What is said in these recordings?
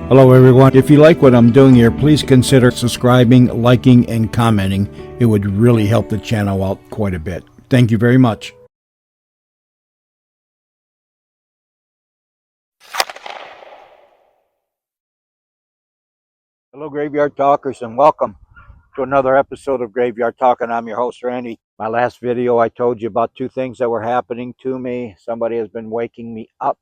Hello everyone. If you like what I'm doing here, please consider subscribing, liking, and commenting. It would really help the channel out quite a bit. Thank you very much. Hello Graveyard Talkers, and welcome to another episode of Graveyard Talk, and I'm your host Randy. My last video I told you about two things that were happening to me. Somebody has been waking me up,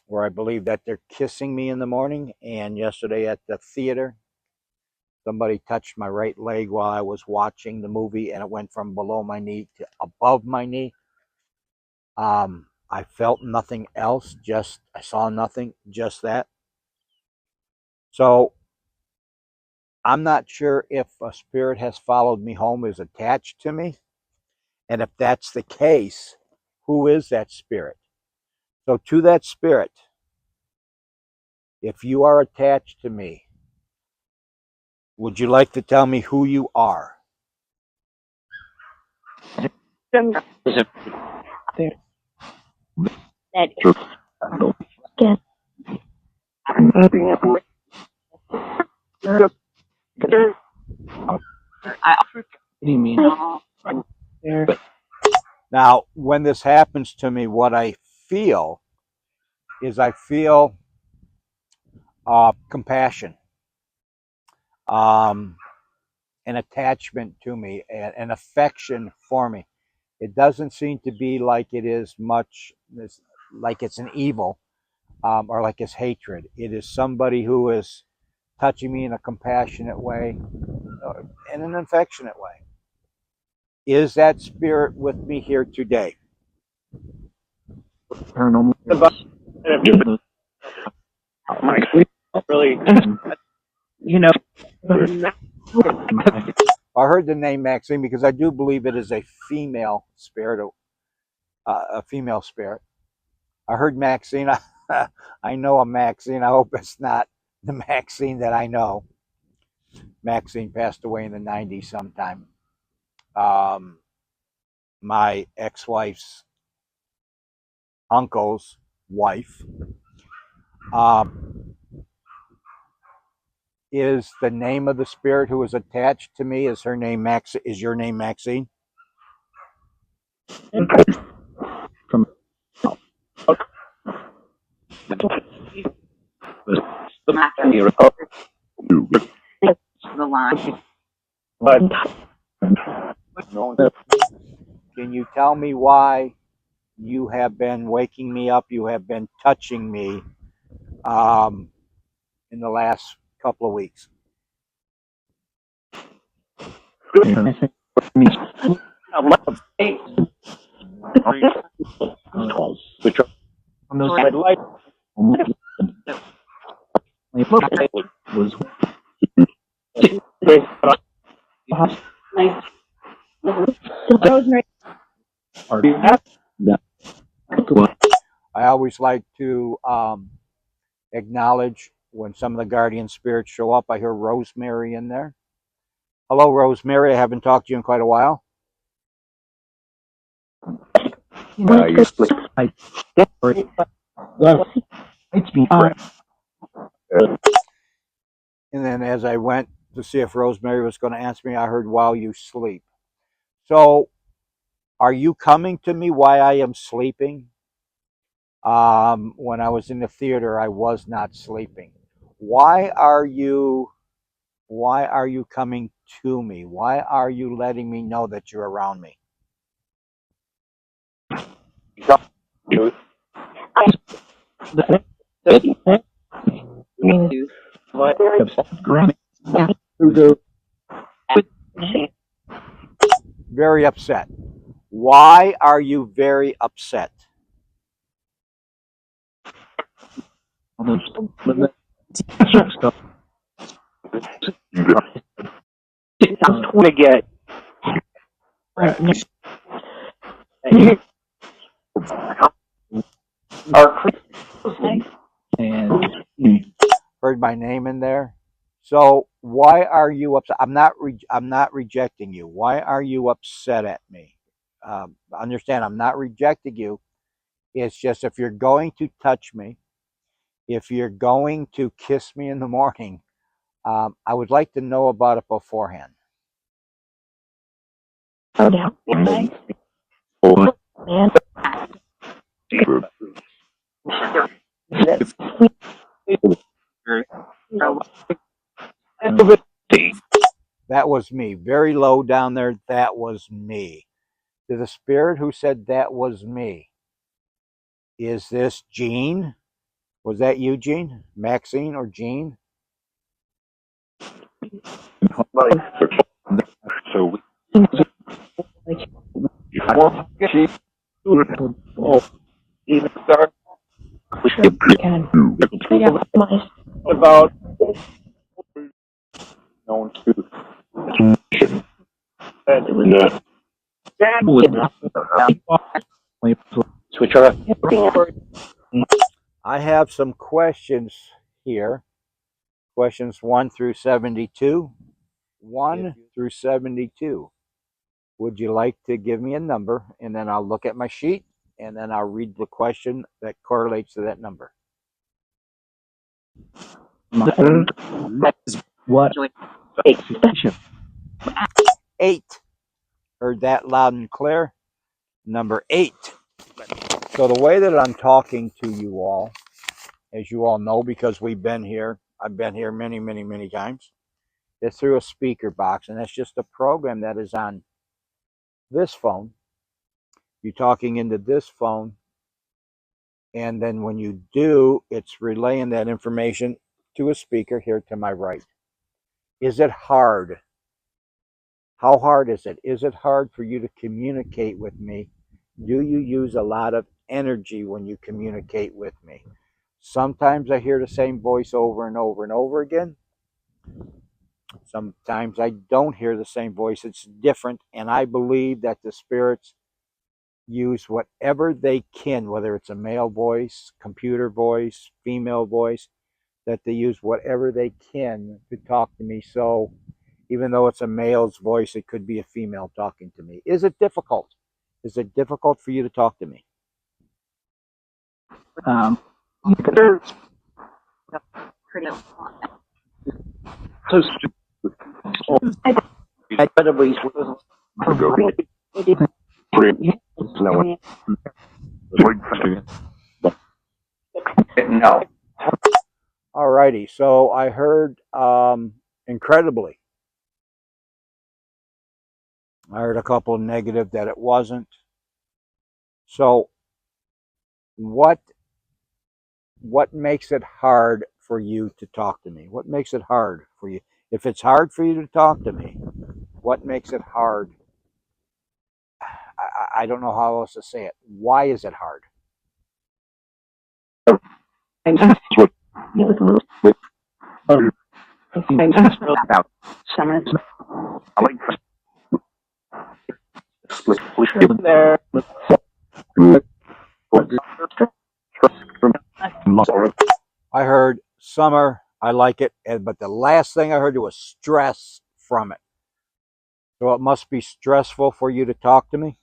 where I believe that they're kissing me in the morning, and yesterday at the theater somebody touched my right leg while I was watching the movie, and it went from below my knee to above my knee. I felt nothing else, I saw nothing, just that. So I'm not sure if a spirit has followed me home, is attached to me. And if that's the case, who is that spirit? So to that spirit, if you are attached to me, would you like to tell me who you are? Now, when this happens to me, what I feel is I feel compassion, an attachment to me, an affection for me. It doesn't seem to be like it is much, like it's an evil, or like it's hatred. It is somebody who is touching me in a compassionate way, in an affectionate way. Is that spirit with me here today? Paranormal. Really, I heard the name Maxine because I do believe it is a female spirit, a female spirit. I heard Maxine. I know a Maxine. I hope it's not the Maxine that I know. Maxine passed away in the 90s sometime. My ex-wife's uncle's wife. Is the name of the spirit who is attached to me, is her name Max? Is your name Maxine? From the line. But Can you tell me why you have been waking me up? You have been touching me in the last couple of weeks. On those red lights was Rosemary. I always like to acknowledge when some of the guardian spirits show up. I hear Rosemary in there. Hello, Rosemary. I haven't talked to you in quite a while. And then as I went to see if Rosemary was going to answer me, I heard while you sleep. So are you coming to me while I am sleeping? When I was in the theater, I was not sleeping. Why are you coming to me? Why are you letting me know that you're around me? Very upset. Why are you very upset? To get and Heard my name in there. So why are you upset? I'm not rejecting you. Why are you upset at me? Understand, I'm not rejecting you. It's just if you're going to touch me, If you're going to kiss me in the morning, I would like to know about it beforehand. Oh, down. Oh, man. That was me. Very low down there. That was me. To the spirit who said that was me. Is this Jean? Was that you, Jean? Maxine or Jean? So we oh, even start about known to that switch off. I have some questions here. Questions 1 through 72. 1 through 72. Would you like to give me a number? And then I'll look at my sheet and then I'll read the question that correlates to that number. What? 8. Heard that loud and clear. Number 8. So the way that I'm talking to you all, as you all know, because we've been here, I've been here many, many, many times, is through a speaker box. And that's just a program that is on this phone. You're talking into this phone. And then when you do, it's relaying that information to a speaker here to my right. Is it hard? How hard is it? Is it hard for you to communicate with me? Do you use a lot of energy when you communicate with me? Sometimes I hear the same voice over and over and over again. Sometimes I don't hear the same voice. It's different. And I believe that the spirits use whatever they can, whether it's a male voice, computer voice, female voice, that they use whatever they can to talk to me. So even though it's a male's voice, it could be a female talking to me. Is it difficult? Is it difficult for you to talk to me? Um, so incredibly no. Alrighty, so I heard incredibly. I heard a couple of negative that it wasn't. So what makes it hard for you to talk to me? What makes it hard for you? If it's hard for you to talk to me, what makes it hard? I don't know how else to say it. Why is it hard? About summer. I like there. I heard summer. I like it, but the last thing I heard was stress from it. So it must be stressful for you to talk to me.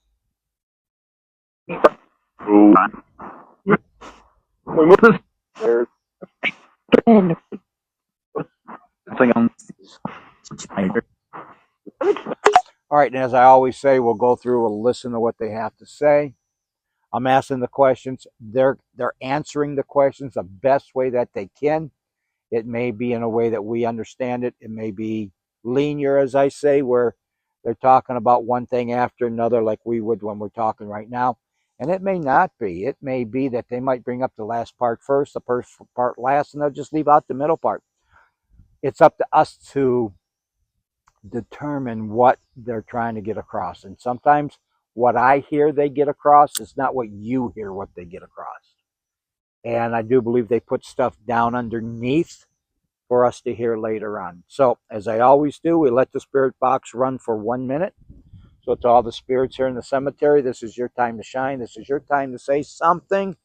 All right, and as I always say, we'll go through, we'll listen to what they have to say. I'm asking the questions. They're answering the questions the best way that they can. It may be in a way that we understand it. It may be linear, as I say, where they're talking about one thing after another, like we would when we're talking right now. And it may not be. It may be that they might bring up the last part first, the first part last, and they'll just leave out the middle part. It's up to us to determine what they're trying to get across. And sometimes what I hear they get across is not what you hear what they get across. And I do believe they put stuff down underneath for us to hear later on. So, as I always do, we let the spirit box run for 1 minute. So, to all the spirits here in the cemetery, this is your time to shine. This is your time to say something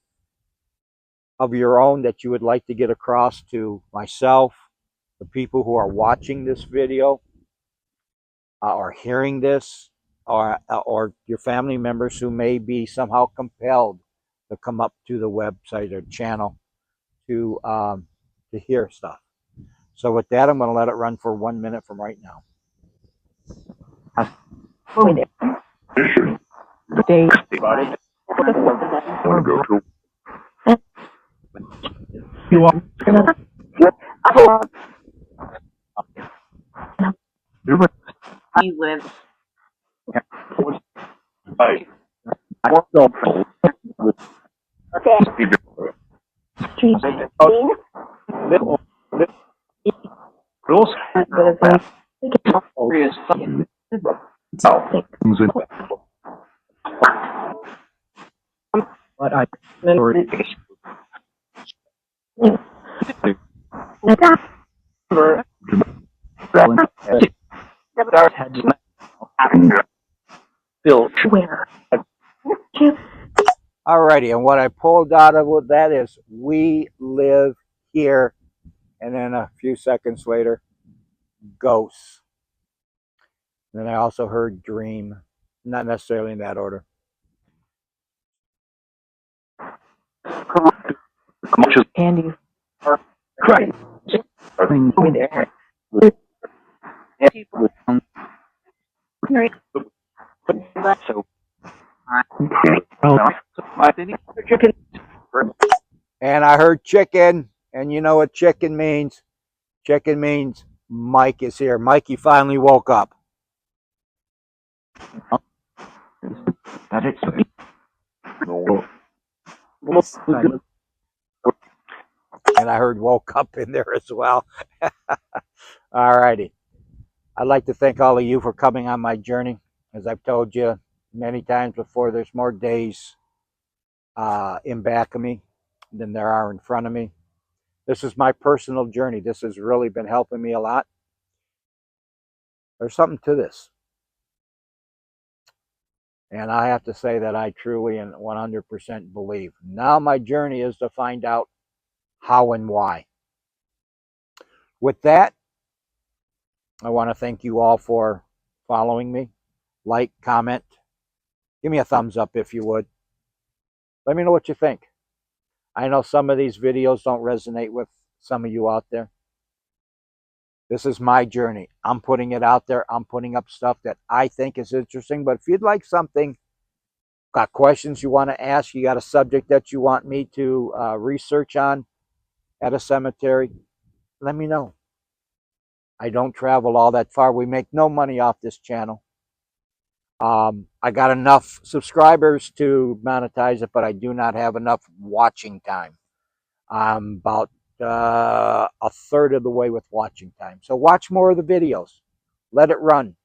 of your own that you would like to get across to myself, the people who are watching this video, or hearing this, or your family members who may be somehow compelled to come up to the website or channel to hear stuff. So with that, I'm going to let it run for 1 minute from right now. They want to go to. You want he lives. I want to little rules. But I where? Alrighty, and what I pulled out of that is "we live here," and then a few seconds later, "ghosts." Then I also heard "dream," not necessarily in that order. Candy. Right. So, And I heard "chicken," and you know what chicken means? Chicken means Mike is here. Mikey finally woke up. that is And I heard "woke up" in there as well. Alrighty. I'd like to thank all of you for coming on my journey. As I've told you many times before, there's more days in back of me than there are in front of me. This is my personal journey. This has really been helping me a lot. There's something to this. And I have to say that I truly and 100% believe. Now my journey is to find out how and why. With that, I want to thank you all for following me. Like, comment, give me a thumbs up if you would. Let me know what you think. I know some of these videos don't resonate with some of you out there. This is my journey. I'm putting it out there. I'm putting up stuff that I think is interesting. But if you'd like something, got questions you want to ask, you got a subject that you want me to research on at a cemetery, let me know. I don't travel all that far. We make no money off this channel. I got enough subscribers to monetize it, but I do not have enough watching time. I'm about a third of the way with watching time. So watch more of the videos. Let it run.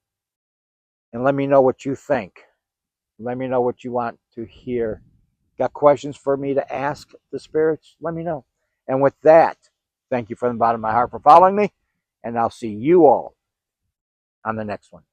And let me know what you think. Let me know what you want to hear. Got questions for me to ask the spirits? Let me know. And with that, thank you from the bottom of my heart for following me. And I'll see you all on the next one.